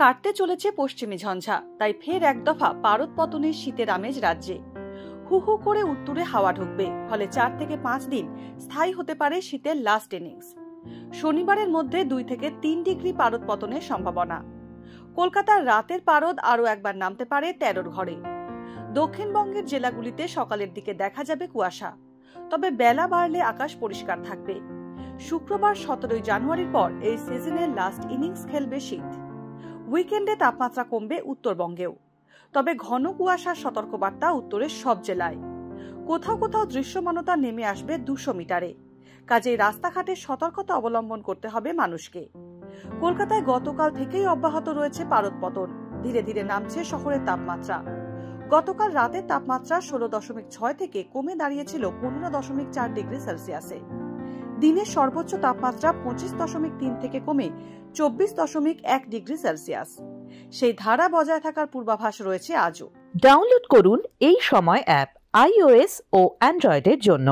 কাটতে চলেছে পশ্চিমী ঝঞ্ঝা, তাই ফের এক দফা পারদ পতনের শীতের আমেজ রাজ্যে। হু হু করে উত্তরে হাওয়া ঢুকবে, ফলে 4 থেকে 5 দিন স্থায়ী হতে পারে শীতের লাস্ট ইনিংস। শনিবারের মধ্যে 2 থেকে 3 ডিগ্রি পারদ পতনের সম্ভাবনা। কলকাতার রাতের পারদ আরও একবার নামতে পারে 13 ঘরে। দক্ষিণবঙ্গের জেলাগুলিতে সকালের দিকে দেখা যাবে কুয়াশা, তবে বেলা বাড়লে আকাশ পরিষ্কার থাকবে। শুক্রবার 17 জানুয়ারির পর এই সিজনের লাস্ট ইনিংস খেলবে শীত। উইকেন্ডে তাপমাত্রা কমবে উত্তরবঙ্গেও, তবে ঘন কুয়াশার সতর্কবার্তা উত্তরের সব জেলায়। কোথাও কোথাও দৃশ্যমানতা নেমে আসবে 200 মিটারে, কাজেই রাস্তাঘাটে সতর্কতা অবলম্বন করতে হবে মানুষকে। কলকাতায় গতকাল থেকেই অব্যাহত রয়েছে পারদ পতন, ধীরে ধীরে নামছে শহরের তাপমাত্রা। গতকাল রাতের তাপমাত্রা 16.6 থেকে কমে দাঁড়িয়েছিল 15.4 ডিগ্রি সেলসিয়াসে। দিনের সর্বোচ্চ তাপমাত্রা 25.3 থেকে কমে 24.1 ডিগ্রি সেলসিয়াস। সেই ধারা বজায় থাকার পূর্বাভাস রয়েছে আজও। ডাউনলোড করুন এই সময় অ্যাপ iOS ও অ্যান্ড্রয়েডের জন্য।